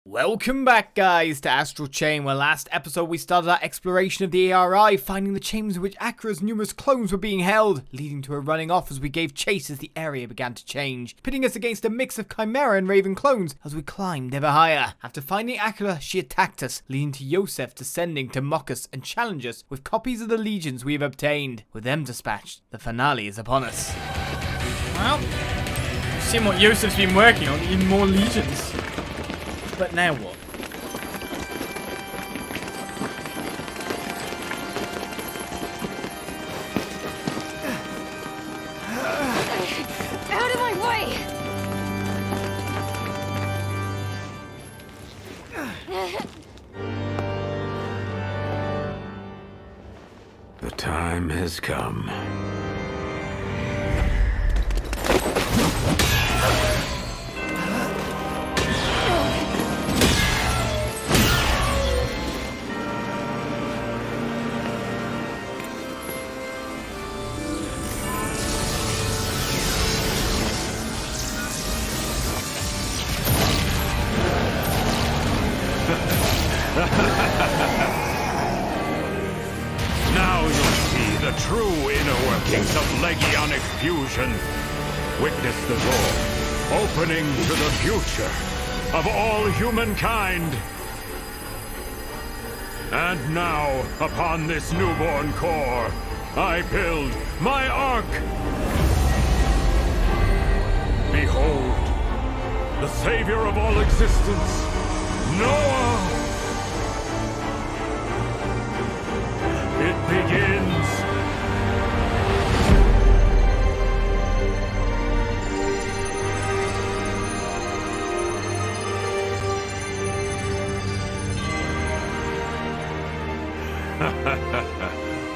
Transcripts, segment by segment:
Welcome back, guys, to Astral Chain, where last episode we started our exploration of the ARI, finding the chambers in which Akira's numerous clones were being held, leading to a running off as we gave chase as the area began to change, pitting us against a mix of Chimera and Raven clones as we climbed ever higher. After finding Akira, she attacked us, leading to Yosef descending to mock us and challenge us with copies of the legions we have obtained. With them dispatched, the finale is upon us. Well, seeing what Yosef's been working on, even more legions. But now what? Out of my way! The time has come. Now you'll see the true inner workings of legionic fusion. Witness the door opening to the future of all humankind. And now, upon this newborn core, I build my ark. Behold, the savior of all existence, Noah! It begins!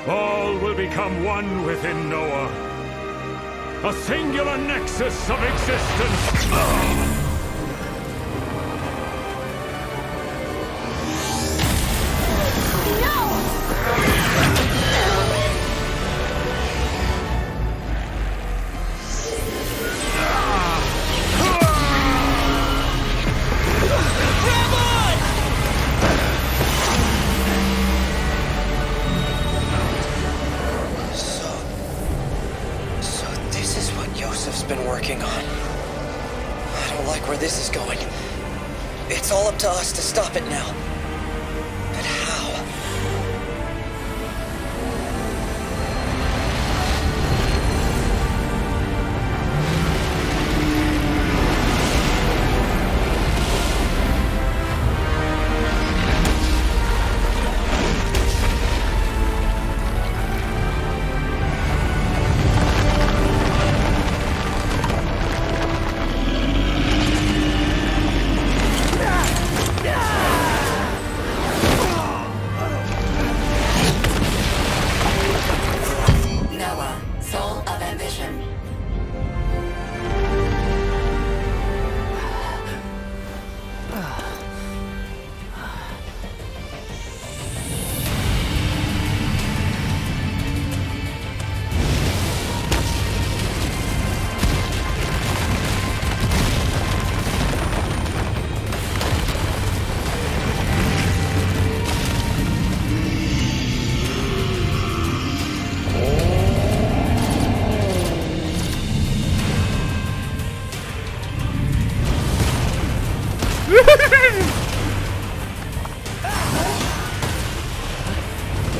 All will become one within Noah. A singular nexus of existence! Josef's been working on. I don't like where this is going. It's all up to us to stop it now. But how?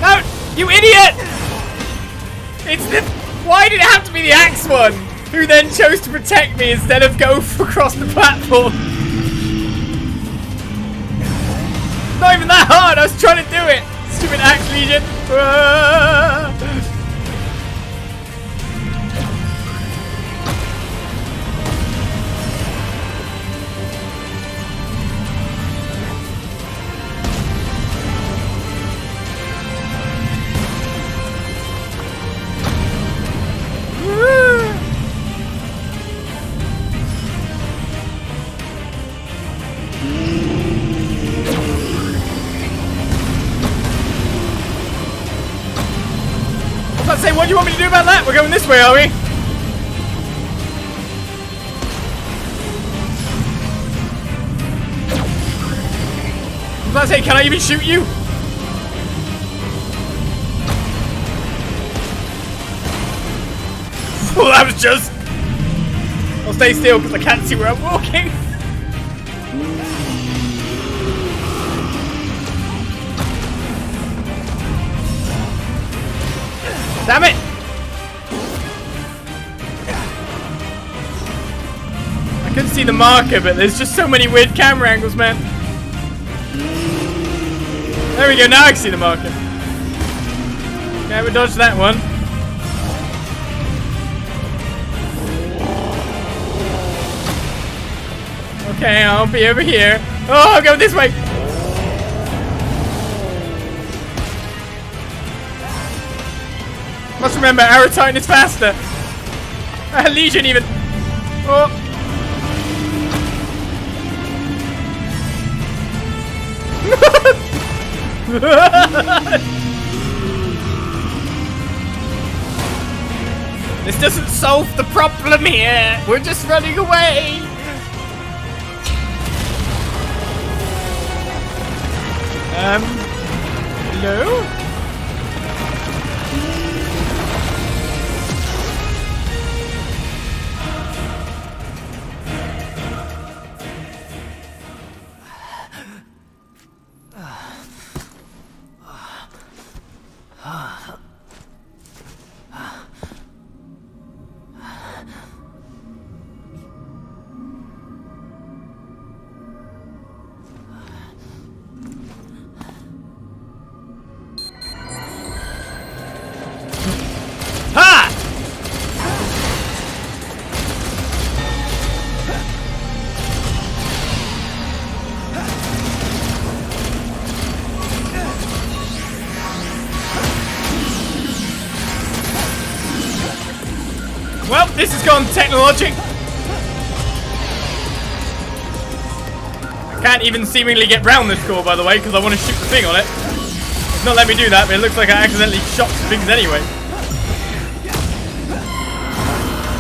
No! You idiot! It's the... Why did it have to be the axe one? Who then chose to protect me instead of go across the platform? Not even that hard, I was trying to do it! Stupid axe legion! I was about to say, what do you want me to do about that? We're going this way, are we? about to say, can I even shoot you? Oh, that was just... I'll stay still because I can't see where I'm walking. Damn it! I couldn't see the marker, but there's just so many weird camera angles, man. There we go, now I can see the marker. Okay, we dodged that one. Okay, I'll be over here. Oh, I'll go this way. Must remember, arrow time is faster. Legion even. Oh. This doesn't solve the problem here. We're just running away. Hello? Well, this has gone technologic. I can't even seemingly get round this core, by the way, because I want to shoot the thing on it. It's not let me do that, but it looks like I accidentally shot the things anyway.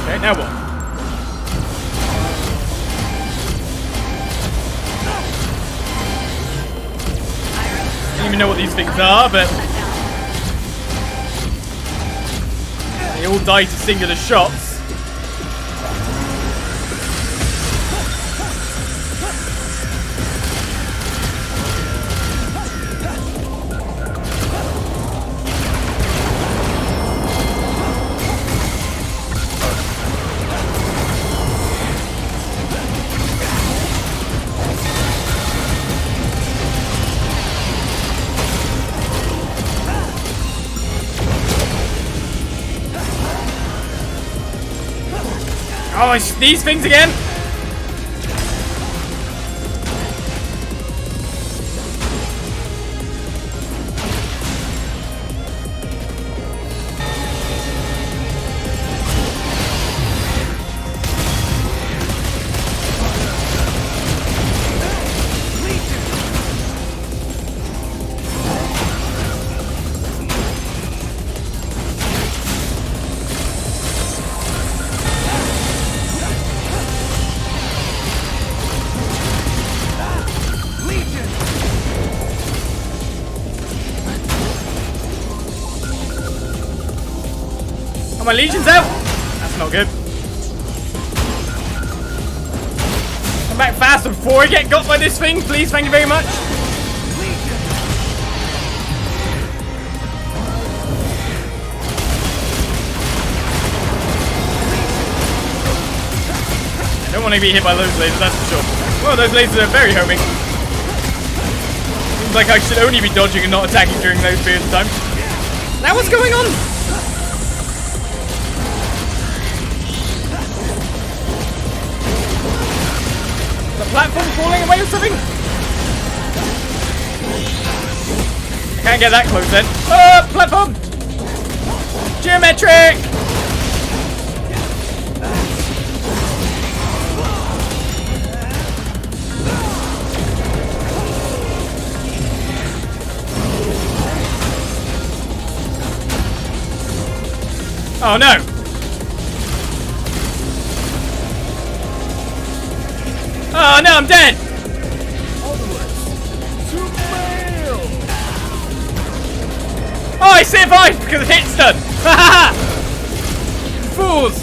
Okay, now what? I don't even know what these things are, but they all die to singular shots. Oh, it's these things again? Oh, my legion's out! That's not good. Come back fast before I get got by this thing, please, thank you very much. I don't want to be hit by those lasers, that's for sure. Well, those lasers are very homing. Seems like I should only be dodging and not attacking during those periods of time. Now what's going on? The platform falling away or something? I can't get that close then. Oh, platform! Geometric! Oh no! Oh no, I'm dead! survived because of hit stun! Ha Fools!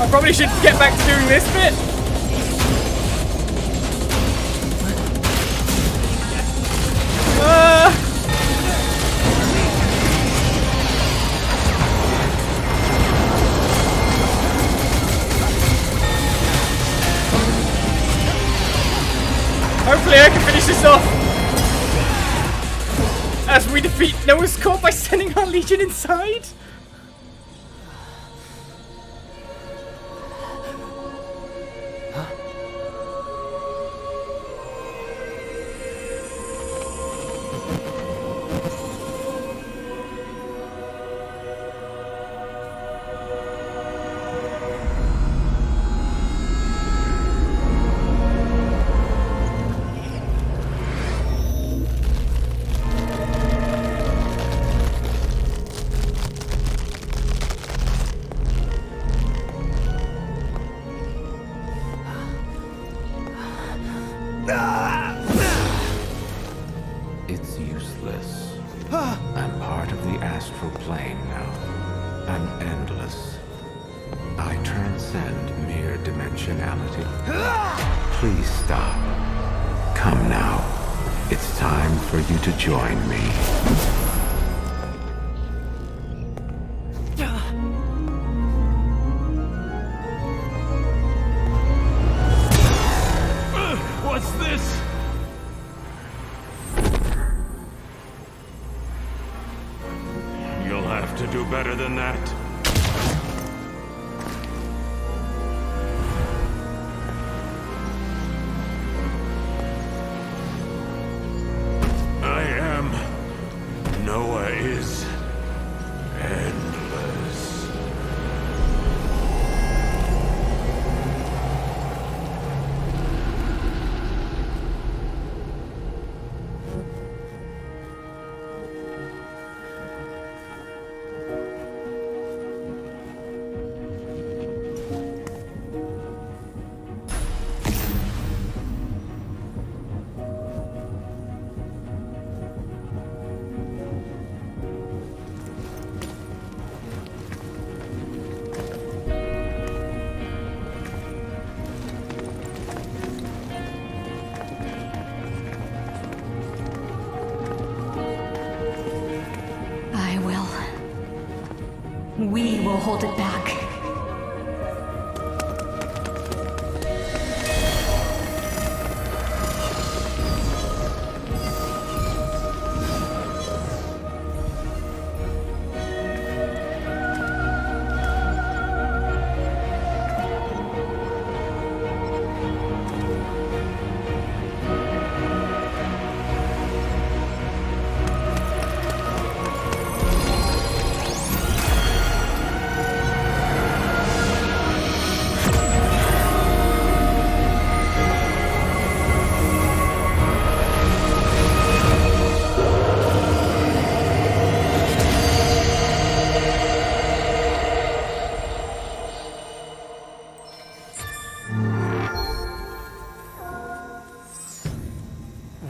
I probably should get back to doing this bit. Hopefully I can finish this off. As we defeat Noah's Court by sending our legion inside. It's useless. I'm part of the Astral Plane now. I'm endless. I transcend mere dimensionality. Please stop. Come now. It's time for you to join me. What's this? You'll have to do better than that. I am. Noah is endless. We will hold it back.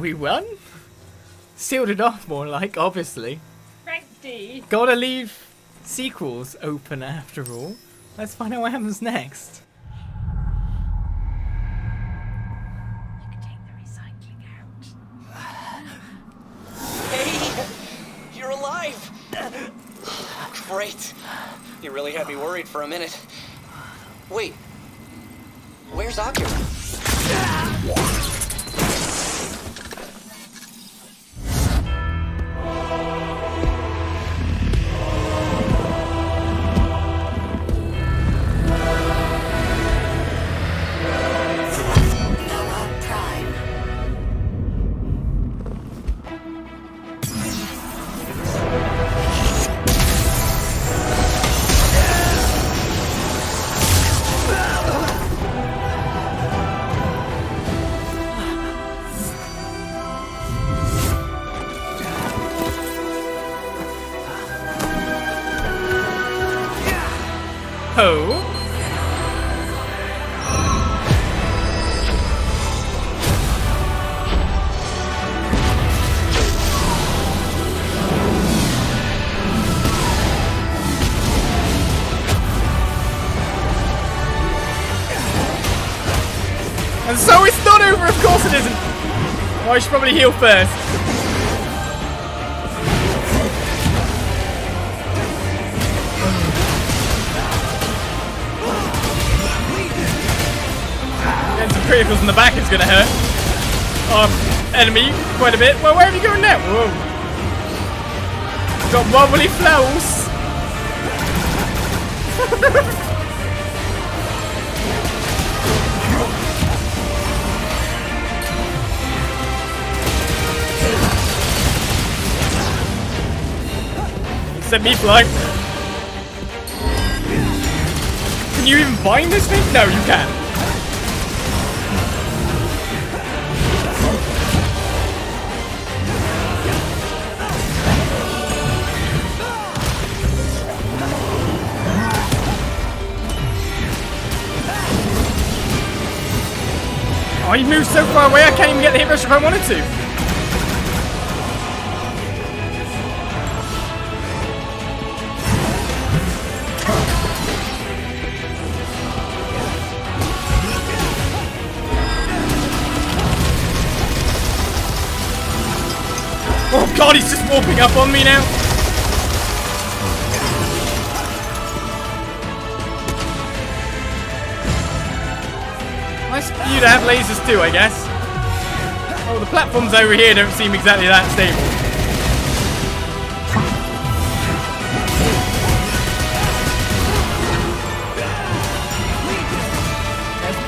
We won? Sealed it off more like, obviously. Ready. Gotta leave sequels open after all. Let's find out what happens next. You can take the recycling out. Hey! You're alive! Great. You really had me worried for a minute. Wait. Where's Akira? Oh. And so it's not over, of course it isn't. Oh, I should probably heal first. Getting some criticals in the back is gonna hurt. Enemy quite a bit. Well, where are you going now? Whoa. Got wobbly flows. Set me flying. Can you even bind this thing? No, you can't. Oh, he moves so far away I can't even get the hit rush if I wanted to. Oh god, he's just warping up on me now. Nice for you to have lasers too, I guess. Oh, the platforms over here don't seem exactly that stable.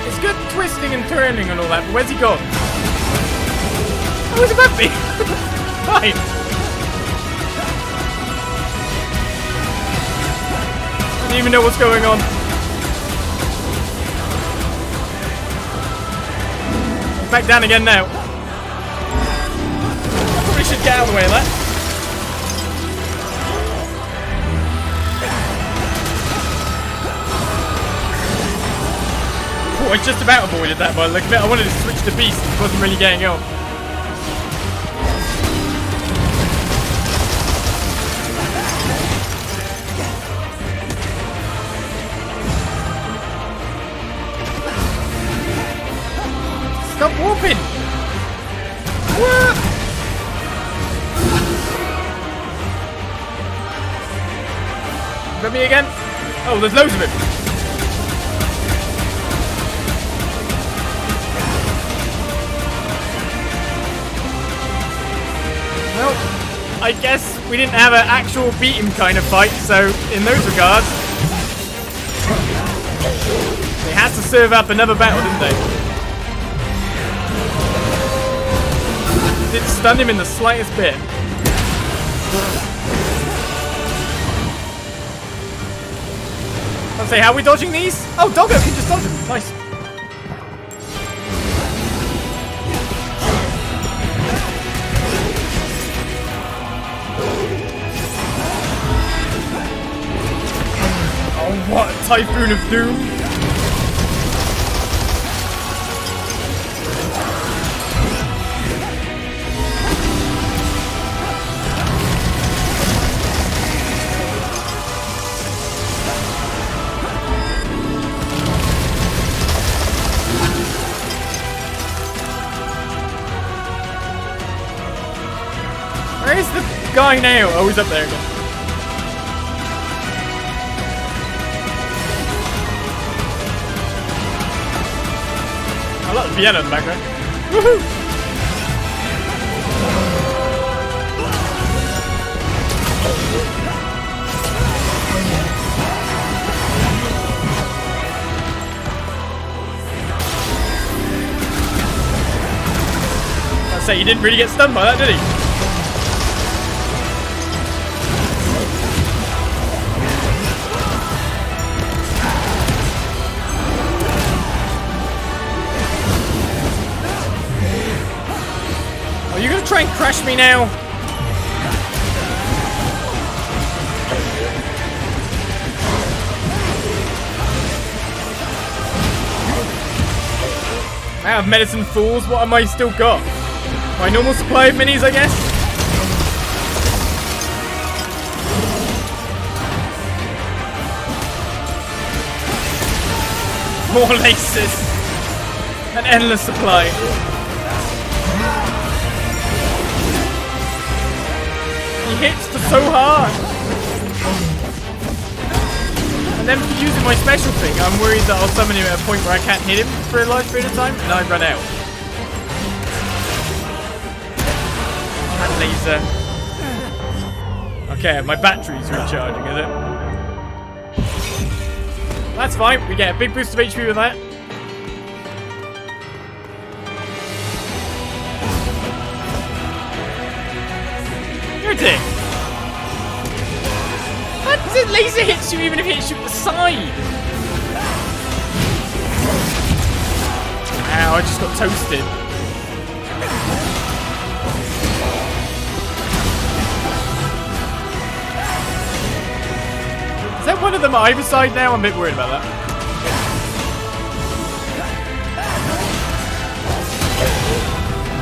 It's good twisting and turning and all that, but where's he gone? Oh, he's above me! Fine. I don't even know what's going on. Back down again now. I probably should get out of the way of that. Oh, I just about avoided that by the look of it. I wanted to switch to beast, it wasn't really getting on. Stop warping! What? Got me again? Oh, there's loads of him. Well, I guess we didn't have an actual beat him kind of fight, so in those regards, they had to serve up another battle, didn't they? Didn't stun him in the slightest bit. I'll say, how are we dodging these? Oh, Doggo can just dodge them. Nice. Oh, what a typhoon of doom. Where's the guy now? Oh, he's up there again. I like the piano in the background. Woohoo! I'd say he didn't really get stunned by that, did he? Are you gonna try and crush me now? Out of medicine fools, what am I still got? My normal supply of minis, I guess? More laces. An endless supply. He hits so hard. And then for using my special thing, I'm worried that I'll summon him at a point where I can't hit him for a large period of time, and I run out. That laser. Okay, my battery's recharging, is it? That's fine, we get a big boost of HP with that. You're a dick. The laser hits you even if it hits you at the side. Ow, I just got toasted. Is that one of them either side now? I'm a bit worried about that.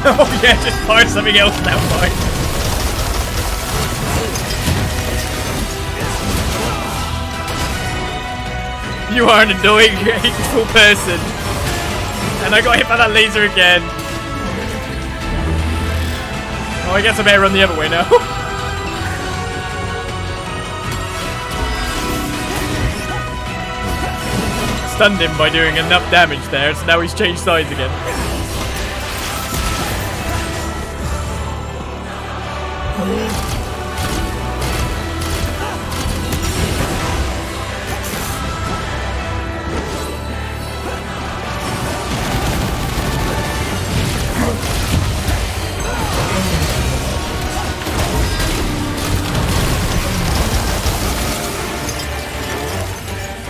Oh yeah, just fire something else now, fine. You are an annoying, hateful person. And I got hit by that laser again. Oh, I guess I better run the other way now. Stunned him by doing enough damage there, so now he's changed sides again.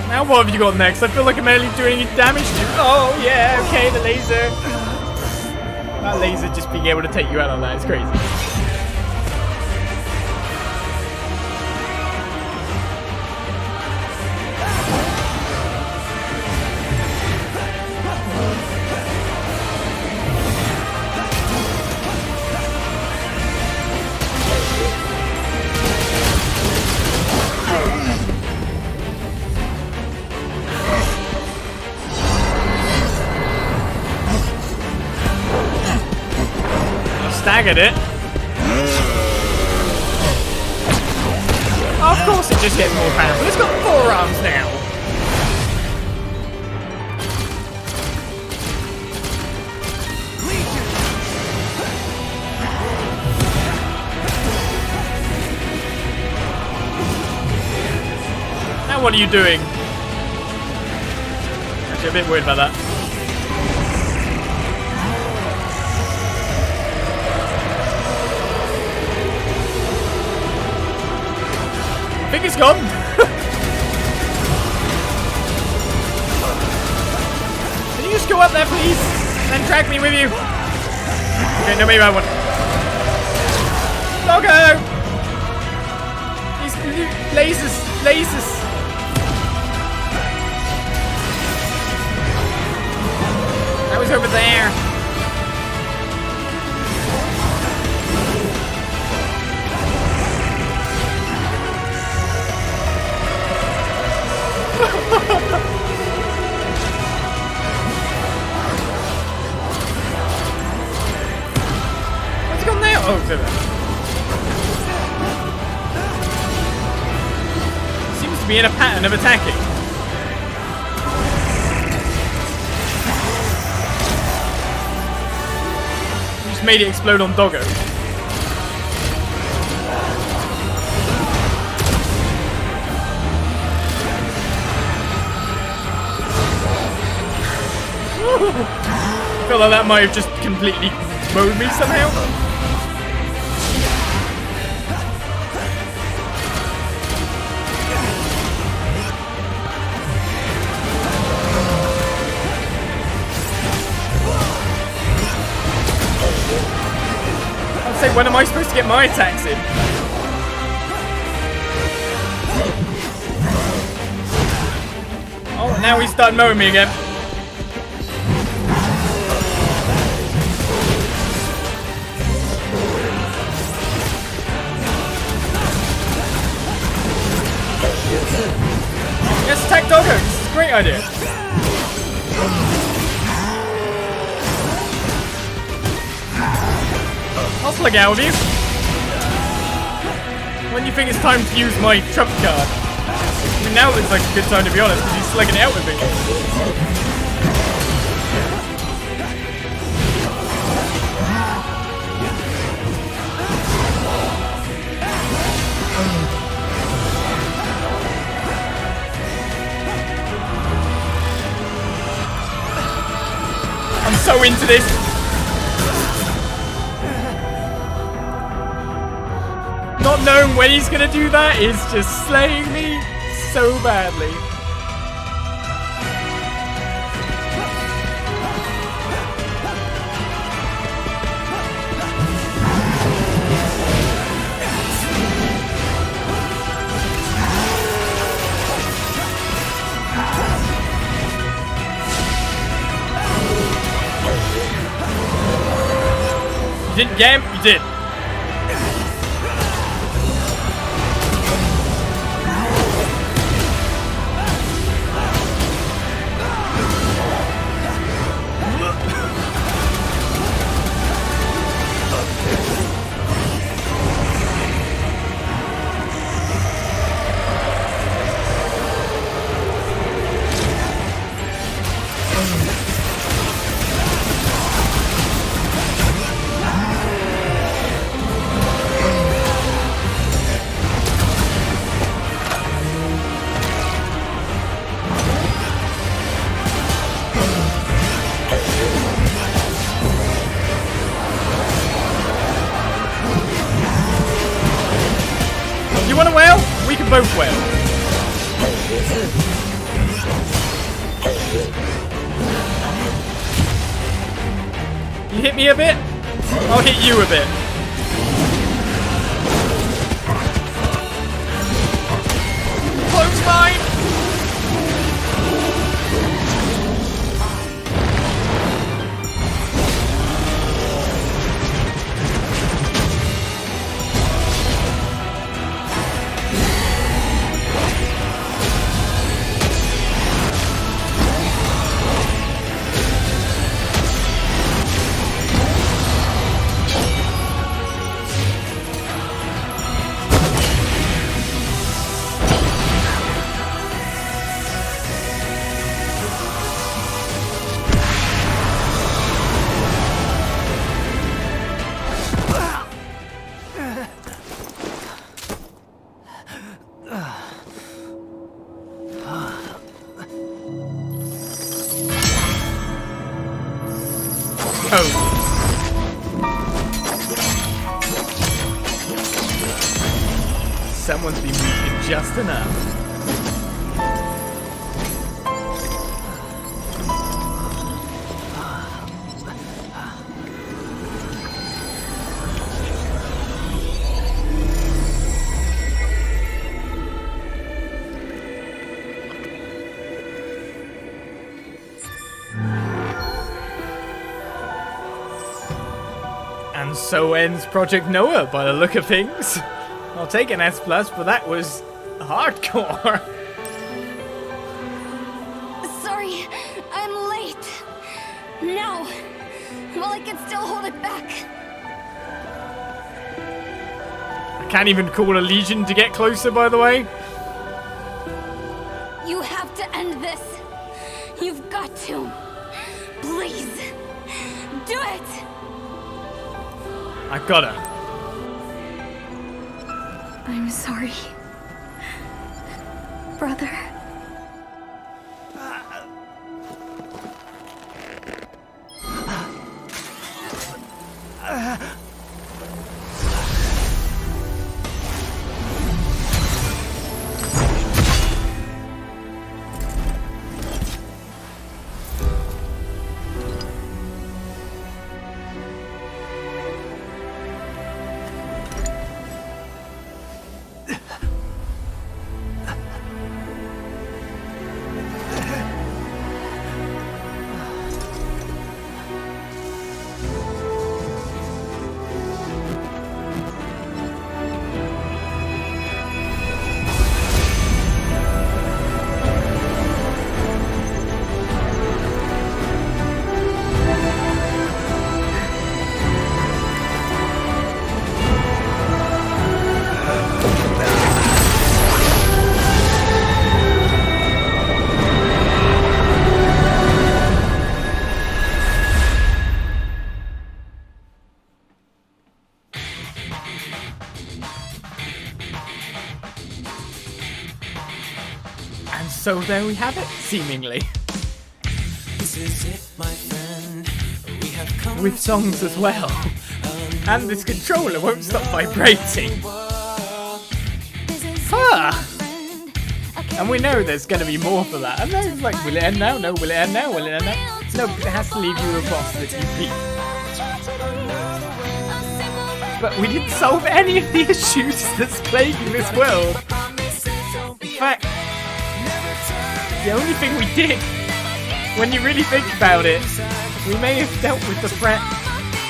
Now what have you got next? I feel like I'm barely doing any damage to you. Oh yeah, okay, the laser. That laser just being able to take you out on that is crazy. Staggered it. Oh, of course it just gets more powerful. It's got 4 arms now. Now what are you doing? Actually, a bit worried about that. I think it's gone. Can you just go up there, please? And drag me with you. Okay, no, maybe I want. Doggo! These lasers. I was over there. What's gone now? Oh, there. Seems to be in a pattern of attacking. You just made it explode on Doggo. I feel like that might have just completely mowed me somehow. I'd say, when am I supposed to get my attacks in? Oh, now he's started mowing me again. attack Doggo. This is a great idea. I'll plug out these. When do you think it's time to use my trump card? I mean, now looks like a good time to be honest, because he's slugging it out with me. I'm so into this. Not knowing when he's gonna do that is just slaying me so badly. You didn't get him? You did. You want to wail? We can both wail. You hit me a bit, I'll hit you a bit. Close line! Someone's been moving just enough. And so ends Project Noah by the look of things. I'll take an S+, but that was hardcore. Sorry, I'm late. Now, well, I can still hold it back. I can't even call a legion to get closer, by the way. You have to end this. You've got to. Please, do it. I gotta. I'm sorry, brother. And so there we have it, seemingly. With songs as well. And this controller won't stop vibrating. And we know there's going to be more for that. And then it's like, will it end now? No, will it end now? Will it end now? No, because it has to leave you a boss that you beat. But we didn't solve any of the issues that's plaguing this world. In fact, the only thing we did, when you really think about it, we may have dealt with the threat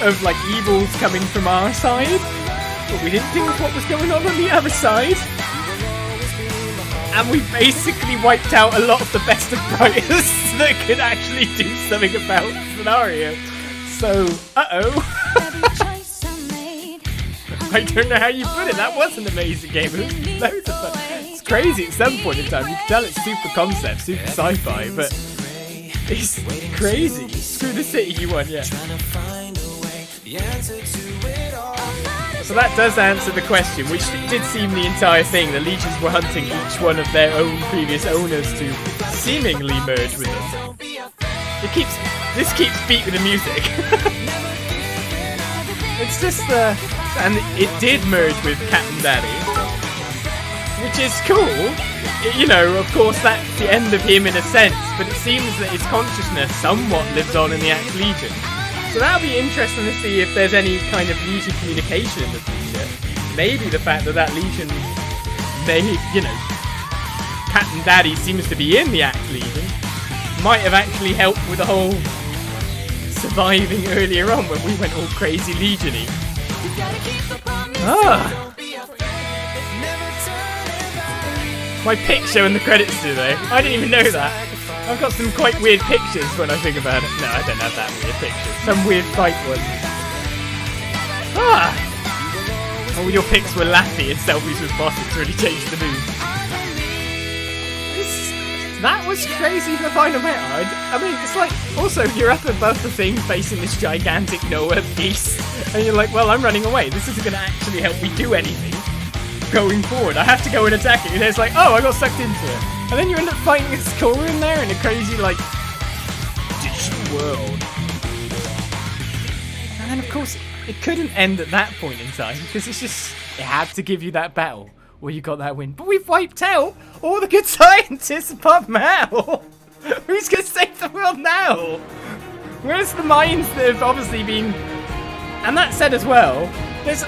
of like evils coming from our side, but we didn't deal with what was going on the other side. And we basically wiped out a lot of the best of brightest that could actually do something about the scenario. So, I don't know how you put it. That was an amazing game. It was loads of fun. It's crazy at some point in time. You can tell it's super concept, super sci-fi, but it's crazy. Screw the city, you won, yeah. So that does answer the question, which did seem the entire thing. The legions were hunting each one of their own previous owners to seemingly merge with them. This keeps beating the music. It's just and it did merge with Captain Daddy, which is cool. You know, of course, that's the end of him in a sense, but it seems that his consciousness somewhat lives on in the Axe Legion. So that'll be interesting to see if there's any kind of Legion communication in the future. Maybe the fact that Legion may, you know, Captain Daddy seems to be in the Axe Legion, might have actually helped with the whole surviving earlier on when we went all crazy Legion-y. My picture in the credits today. I didn't even know that. I've got some quite weird pictures when I think about it. No, I don't have that weird pictures. Some weird fight ones. Oh, your pics were laughy and selfies with bosses really changed the mood. That was crazy in the final battle. I mean, it's like, also, you're up above the thing facing this gigantic Noah beast, and you're like, well, I'm running away. This isn't going to actually help me do anything going forward. I have to go and attack it. And it's like, oh, I got sucked into it. And then you end up fighting this core in there in a crazy, like, digital world. And then, of course, it couldn't end at that point in time, because it had to give you that battle where you got that win. But we've wiped out all the good scientists apart Mal. Who's going to save the world now? Where's the minds that have obviously been... And that said as well, there's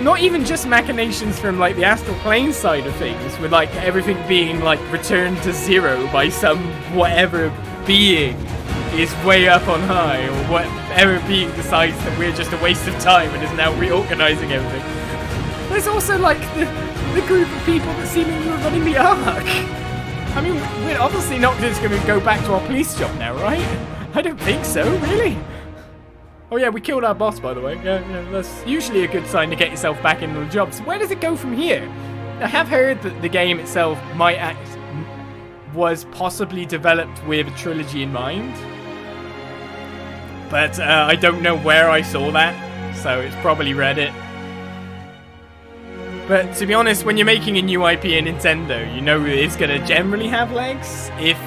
not even just machinations from like the Astral Plane side of things, with like everything being like returned to zero by some whatever being is way up on high, or whatever being decides that we're just a waste of time and is now reorganizing everything. There's also like the group of people that seemingly were running the Ark. I mean, we're obviously not just going to go back to our police job now, right? I don't think so, really. Oh yeah, we killed our boss, by the way. Yeah, that's usually a good sign to get yourself back into the job. So where does it go from here? I have heard that the game itself was possibly developed with a trilogy in mind. But I don't know where I saw that, so it's probably Reddit. But to be honest, when you're making a new IP in Nintendo, you know it's going to generally have legs if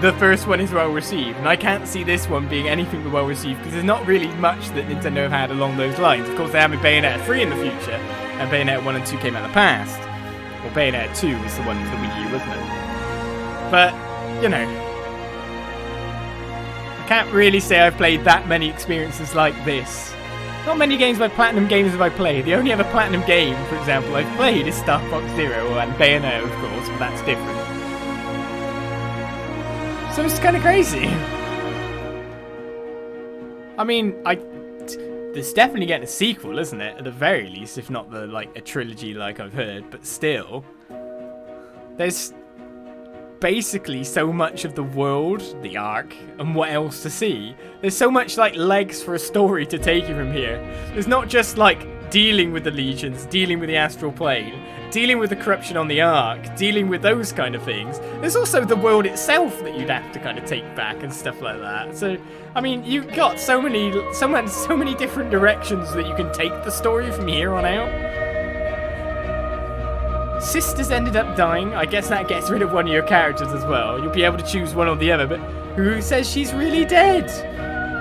the first one is well received. And I can't see this one being anything but well received, because there's not really much that Nintendo have had along those lines. Of course, they have a Bayonetta 3 in the future, and Bayonetta 1 and 2 came out in the past. Well, Bayonetta 2 was the one for the Wii U, wasn't it? But, you know, I can't really say I've played that many experiences like this. Not many games by Platinum Games have I played. The only other Platinum game, for example, I've played is Star Fox Zero and Bayonetta, of course, but that's different. So it's kind of crazy. I mean, there's definitely getting a sequel, isn't it? At the very least, if not a trilogy like I've heard. But still, there's basically so much of the world, the Ark, and what else to see. There's so much like legs for a story to take you from here. There's not just like dealing with the legions, dealing with the Astral Plane, dealing with the corruption on the Ark, dealing with those kind of things. There's also the world itself that you'd have to kind of take back and stuff like that. So, I mean, you've got so many different directions that you can take the story from here on out. Sister's ended up dying. I guess that gets rid of one of your characters as well. You'll be able to choose one or the other, but who says she's really dead?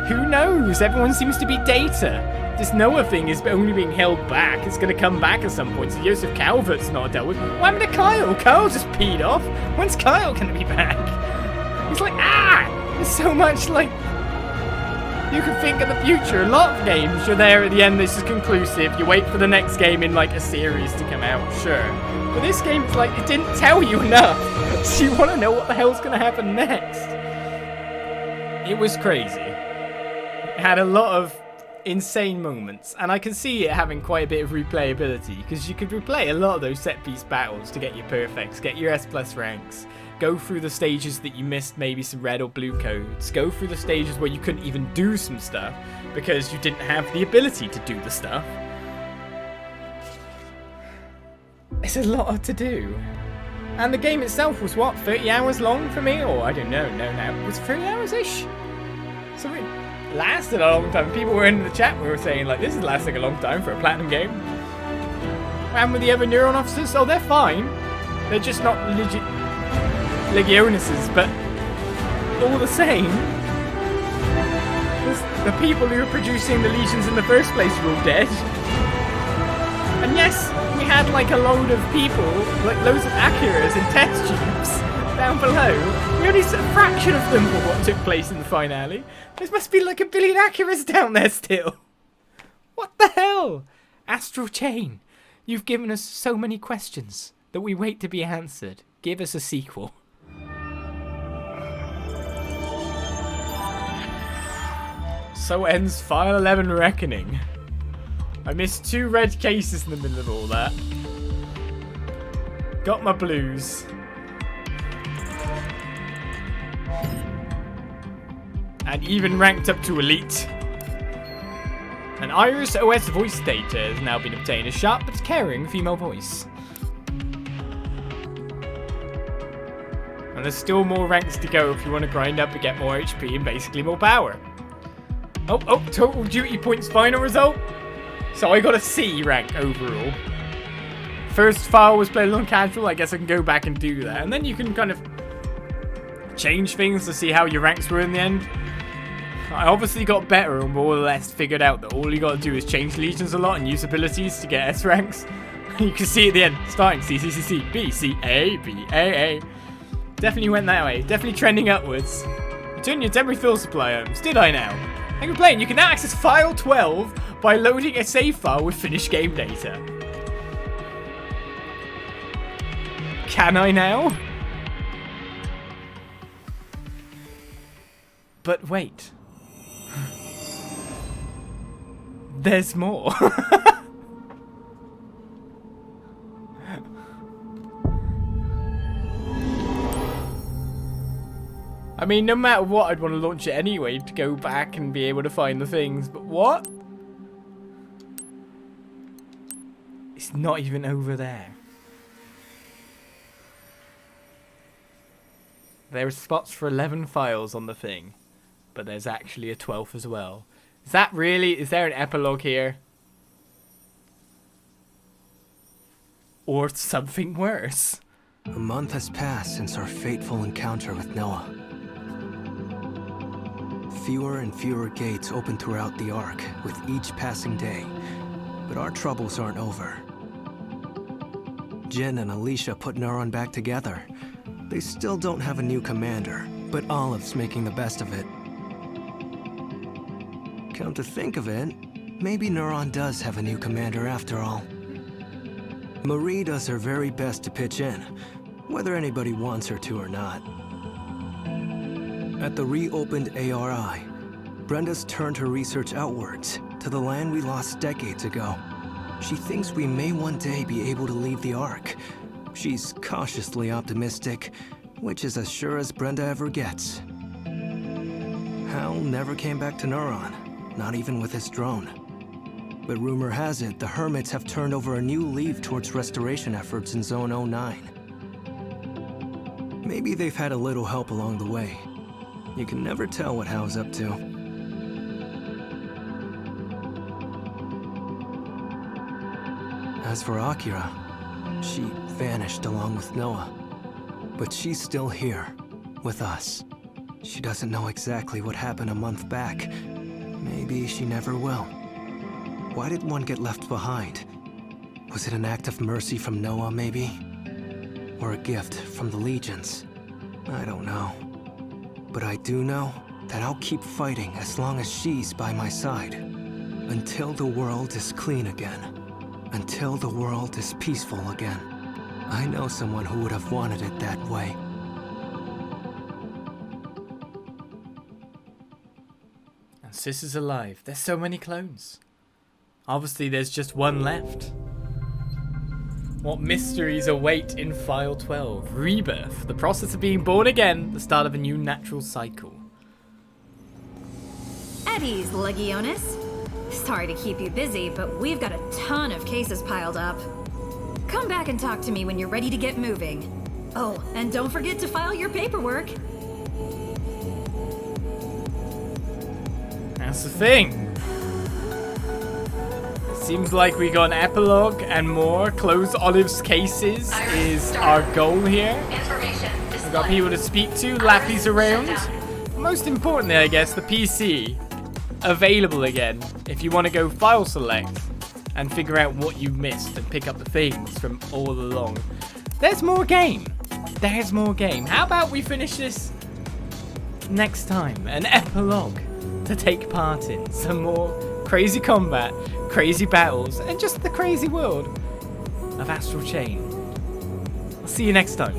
Who knows? Everyone seems to be data. This Noah thing is only being held back. It's going to come back at some point. So Yosef Calvert's not dealt with. What happened to Kyle? Kyle just peed off. When's Kyle going to be back? He's like, there's so much, like, you can think of the future. A lot of games, you're there at the end, this is conclusive. You wait for the next game in, like, a series to come out, sure. But this game's like, it didn't tell you enough. So you want to know what the hell's going to happen next. It was crazy. It had a lot of insane moments, and I can see it having quite a bit of replayability, because you could replay a lot of those set-piece battles to get your perfects, get your S+ ranks, go through the stages that you missed, maybe some red or blue codes, go through the stages where you couldn't even do some stuff because you didn't have the ability to do the stuff. It's a lot to do. And the game itself was what, 30 hours long for me? Or I don't know, it was 30 hours-ish? So it lasted a long time. People were in the chat, we were saying, like, this is lasting a long time for a platinum game. And with the other Neuron officers, oh, they're fine. They're just not legit Legionuses, but all the same, the people who were producing the legions in the first place were all dead. And yes, we had like a load of people, like loads of Acuras in test tubes down below. We only saw a fraction of them for what took place in the finale. There must be like 1 billion Acuras down there still. What the hell? Astral Chain, you've given us so many questions that we wait to be answered. Give us a sequel. So ends File 11 Reckoning. I missed 2 red cases in the middle of all that. Got my blues. And even ranked up to Elite. An Iris OS voice data has now been obtained. A sharp but caring female voice. And there's still more ranks to go if you want to grind up and get more HP and basically more power. Oh, total duty points final result. So I got a C rank overall. First file was played on casual. I guess I can go back and do that. And then you can kind of change things to see how your ranks were in the end. I obviously got better and more or less figured out that all you got to do is change legions a lot and use abilities to get S ranks. You can see at the end, starting C, C, C, C, B, C, A, B, A, A. Definitely went that way. Definitely trending upwards. Return your temporary fill supply items. Did I now? I can play. You can now access File 12 by loading a save file with finished game data. Can I now? But wait. There's more. I mean, no matter what, I'd want to launch it anyway to go back and be able to find the things. But what? It's not even over there. There are spots for 11 files on the thing, but there's actually a 12th as well. Is that really? Is there an epilogue here? Or something worse? A month has passed since our fateful encounter with Noah. Fewer and fewer gates open throughout the Ark with each passing day, but our troubles aren't over. Jen and Alicia put Neuron back together. They still don't have a new commander, but Olive's making the best of it. Come to think of it, maybe Neuron does have a new commander after all. Marie does her very best to pitch in, whether anybody wants her to or not. At the reopened ARI, Brenda's turned her research outwards to the land we lost decades ago. She thinks we may one day be able to leave the Ark. She's cautiously optimistic, which is as sure as Brenda ever gets. Hal never came back to Neuron, not even with his drone. But rumor has it the Hermits have turned over a new leaf towards restoration efforts in Zone 09. Maybe they've had a little help along the way. You can never tell what Hal's up to. As for Akira, She vanished along with Noah. But she's still here, with us. She doesn't know exactly what happened a month back. Maybe she never will. Why did one get left behind? Was it an act of mercy from Noah, maybe? Or a gift from the legions? I don't know. But I do know that I'll keep fighting as long as she's by my side. Until the world is clean again. Until the world is peaceful again. I know someone who would have wanted it that way. And Sis is alive. There's so many clones. Obviously, there's just one left. What mysteries await in File 12? Rebirth, the process of being born again, the start of a new natural cycle. At ease, Legionis. Sorry to keep you busy, but we've got a ton of cases piled up. Come back and talk to me when you're ready to get moving. Oh, and don't forget to file your paperwork. That's the thing. Seems like we got an epilogue and more. Close Olive's cases is our goal here. We've got people to speak to, Lappy's around. Most importantly, I guess, the PC available again if you want to go file select and figure out what you missed and pick up the things from all along. There's more game. There's more game. How about we finish this next time? An epilogue to take part in. Some more crazy combat, crazy battles, and just the crazy world of Astral Chain. I'll see you next time.